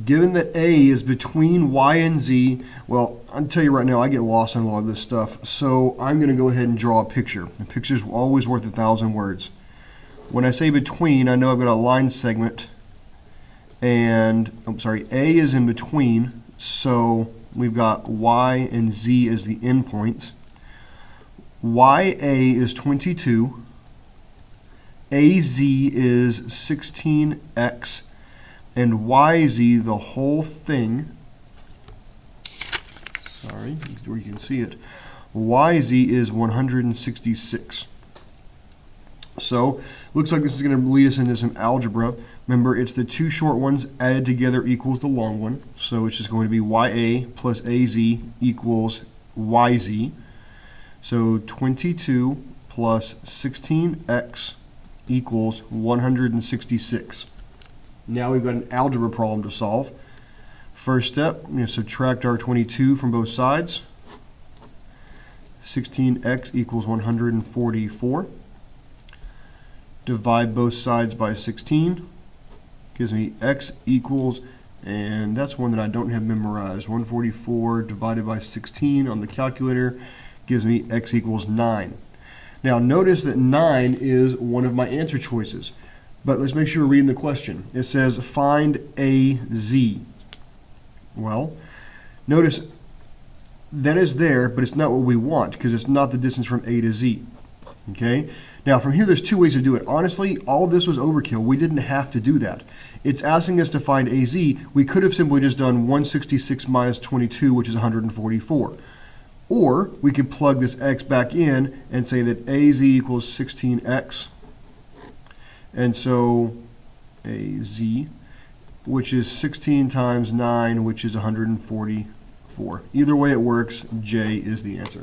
Given that A is between Y and Z, well, I'll tell you right now, I get lost in a lot of this stuff, so I'm going to go ahead and draw a picture. A picture is always worth 1,000 words. When I say between, I know I've got a line segment, and, A is in between, so we've got Y and Z as the endpoints. YA is 22, AZ is 16x, and YZ, the whole thing, sorry, where you can see it, YZ is 166. So, looks like this is going to lead us into some algebra. Remember, it's the two short ones added together equals the long one. So it's just going to be YA plus AZ equals YZ. So 22 plus 16x equals 166. Now we've got an algebra problem to solve. First step, I'm going to subtract our 22 from both sides. 16x equals 144. Divide both sides by 16. Gives me x equals, and that's one that I don't have memorized. 144 divided by 16 on the calculator gives me x equals 9. Now notice that 9 is one of my answer choices. But let's make sure we're reading the question. It says find AZ. Well, notice that is there, but it's not what we want because it's not the distance from A to Z. Okay? Now from here there's two ways to do it. Honestly, all of this was overkill. We didn't have to do that. It's asking us to find AZ. We could have simply just done 166 minus 22, which is 144. Or we could plug this x back in and say that AZ equals 16x. And so AZ, which is 16 times 9, which is 144. Either way it works, J is the answer.